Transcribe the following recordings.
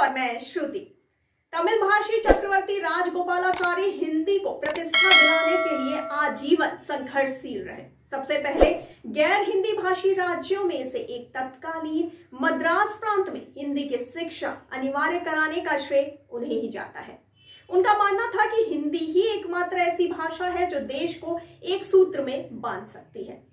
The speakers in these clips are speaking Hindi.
और मैं श्रुति। तमिल भाषी चक्रवर्ती राजगोपालाचारी हिंदी को प्रतिष्ठा दिलाने के लिए आजीवन संघर्षशील रहे। सबसे पहले गैर हिंदी भाषी राज्यों में से एक तत्कालीन मद्रास प्रांत में हिंदी की शिक्षा अनिवार्य कराने का श्रेय उन्हें ही जाता है। उनका मानना था कि हिंदी ही एकमात्र ऐसी भाषा है जो देश को एक सूत्र में बांध सकती है।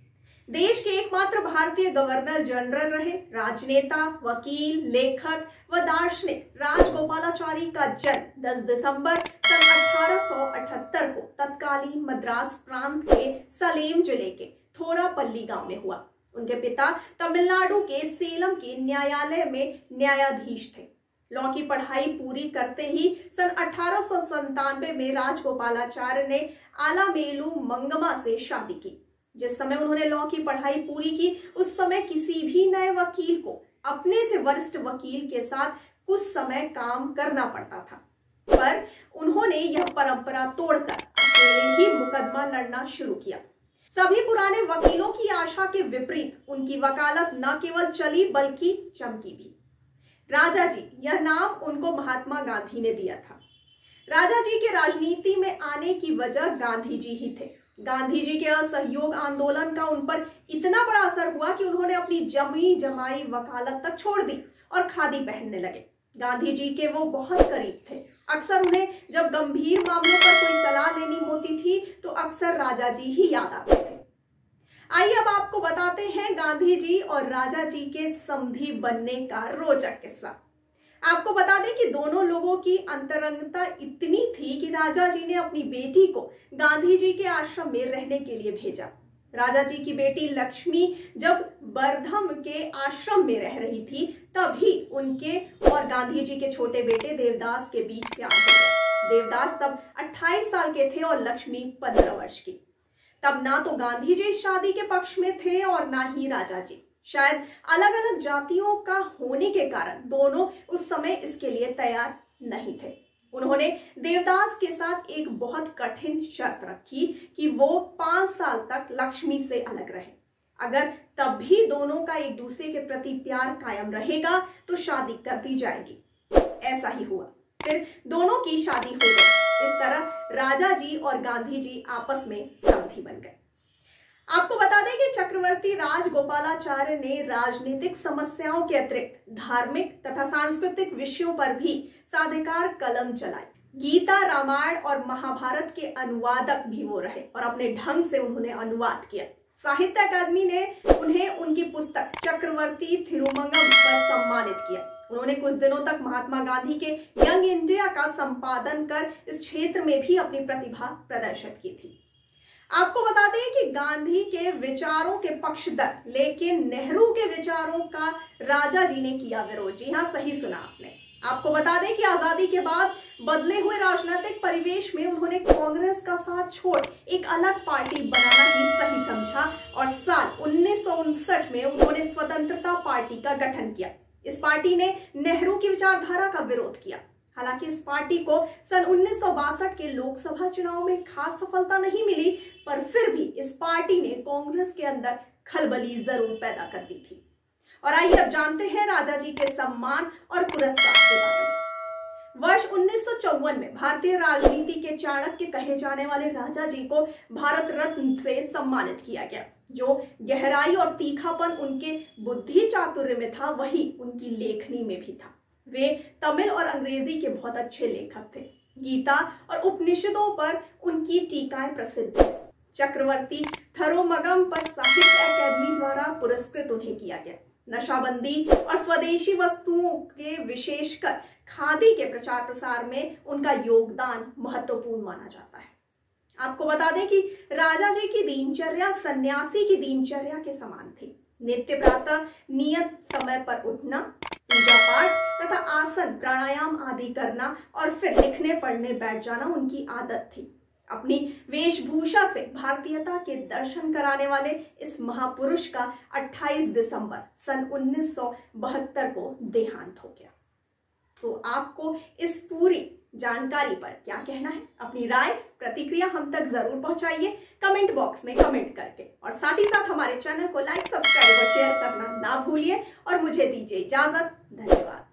देश के एकमात्र भारतीय गवर्नर जनरल रहे राजनेता, वकील, लेखक व दार्शनिक राजगोपालाचारी का जन्म 10 दिसंबर सन 1878 को तत्कालीन मद्रास प्रांत के सलेम जिले के थोरापल्ली गांव में हुआ। उनके पिता तमिलनाडु के सेलम के न्यायालय में न्यायाधीश थे। लॉ की पढ़ाई पूरी करते ही सन 1897 में राजगोपालाचार्य ने आलामेलू मंगमा से शादी की। जिस समय उन्होंने लॉ की पढ़ाई पूरी की, उस समय किसी भी नए वकील को अपने से वरिष्ठ वकील के साथ कुछ समय काम करना पड़ता था, पर उन्होंने यह परंपरा तोड़कर अकेले ही मुकदमा लड़ना शुरू किया। सभी पुराने वकीलों की आशा के विपरीत उनकी वकालत न केवल चली बल्कि चमकी भी। राजा जी, यह नाम उनको महात्मा गांधी ने दिया था। राजा जी के राजनीति में आने की वजह गांधी जी ही थे। गांधी जी के असहयोग आंदोलन का उन पर इतना बड़ा असर हुआ कि उन्होंने अपनी जमी जमाई वकालत तक छोड़ दी और खादी पहनने लगे। गांधी जी के वो बहुत करीब थे। अक्सर उन्हें जब गंभीर मामलों पर कोई सलाह लेनी होती थी तो अक्सर राजा जी ही याद आते थे। आइए अब आपको बताते हैं गांधी जी और राजा जी के समधी बनने का रोचक किस्सा। आपको बता दें कि दोनों लोगों की अंतरंगता इतनी थी कि राजा जी ने अपनी बेटी को गांधी जी के आश्रम में रहने के लिए भेजा। राजा जी की बेटी लक्ष्मी जब बरधम के आश्रम में रह रही थी, तभी उनके और गांधी जी के छोटे बेटे देवदास के बीच प्यार हो गया। देवदास तब 28 साल के थे और लक्ष्मी 15 वर्ष की। तब ना तो गांधी जी शादी के पक्ष में थे और ना ही राजा जी। शायद अलग अलग जातियों का होने के कारण दोनों उस समय इसके लिए तैयार नहीं थे। उन्होंने देवदास के साथ एक बहुत कठिन शर्त रखी कि वो 5 साल तक लक्ष्मी से अलग रहे। अगर तब भी दोनों का एक दूसरे के प्रति प्यार कायम रहेगा तो शादी कर दी जाएगी। ऐसा ही हुआ। फिर दोनों की शादी हो गई। इस तरह राजा जी और गांधी जी आपस में समधी बन गए। आपको बता दें कि चक्रवर्ती राजगोपालाचार्य ने राजनीतिक समस्याओं के अतिरिक्त धार्मिक तथा सांस्कृतिक विषयों पर भी साधिकार कलम चलाई। गीता, रामायण और महाभारत के अनुवादक भी वो रहे और अपने ढंग से उन्होंने अनुवाद किया। साहित्य अकादमी ने उन्हें उनकी पुस्तक चक्रवर्ती थिरुमंगम पर सम्मानित किया। उन्होंने कुछ दिनों तक महात्मा गांधी के यंग इंडिया का संपादन कर इस क्षेत्र में भी अपनी प्रतिभा प्रदर्शित की थी। आपको बता दें कि गांधी के विचारों के पक्षधर लेकिन नेहरू के विचारों का राजा जी ने किया विरोध। जी हाँ, सही सुना आपने। आपको बता दें कि आजादी के बाद बदले हुए राजनीतिक परिवेश में उन्होंने कांग्रेस का साथ छोड़ एक अलग पार्टी बनाना ही सही समझा और साल 1959 में उन्होंने स्वतंत्रता पार्टी का गठन किया। इस पार्टी ने नेहरू की विचारधारा का विरोध किया। हालांकि इस पार्टी को सन 1962 के लोकसभा चुनाव में खास सफलता नहीं मिली, पर फिर भी इस पार्टी ने कांग्रेस के अंदर खलबली जरूर पैदा कर दी थी। और आइए अब जानते हैं राजा जी के सम्मान और पुरस्कार के बारे में। वर्ष 1954 में भारतीय राजनीति के चाणक्य कहे जाने वाले राजा जी को भारत रत्न से सम्मानित किया गया। जो गहराई और तीखापन उनके बुद्धि चातुर्य में था, वही उनकी लेखनी में भी था। वे तमिल और अंग्रेजी के बहुत अच्छे लेखक थे। गीता और उपनिषदों पर उनकी टीकाएं प्रसिद्ध हैं। चक्रवर्ती थिरुमंगम पर साहित्य अकादमी द्वारा पुरस्कृत उन्हें किया गया। नशाबंदी और स्वदेशी वस्तुओं के विशेषकर खादी के प्रचार प्रसार में उनका योगदान महत्वपूर्ण माना जाता है। आपको बता दें कि राजा जी की दिनचर्या सन्यासी की दिनचर्या के समान थी। नित्य प्रातः नियत समय पर उठना, पूजा पाठ तथा आसन, प्राणायाम आदि करना और फिर लिखने पढ़ने बैठ जाना उनकी आदत थी। अपनी वेशभूषा से भारतीयता के दर्शन कराने वाले इस महापुरुष का 28 दिसंबर सन 1972 को देहांत हो गया। तो आपको इस पूरी जानकारी पर क्या कहना है? अपनी राय प्रतिक्रिया हम तक जरूर पहुंचाइए कमेंट बॉक्स में कमेंट करके, और साथ ही साथ हमारे चैनल को लाइक, सब्सक्राइब और शेयर करना ना भूलिए। और मुझे दीजिए इजाजत। धन्यवाद।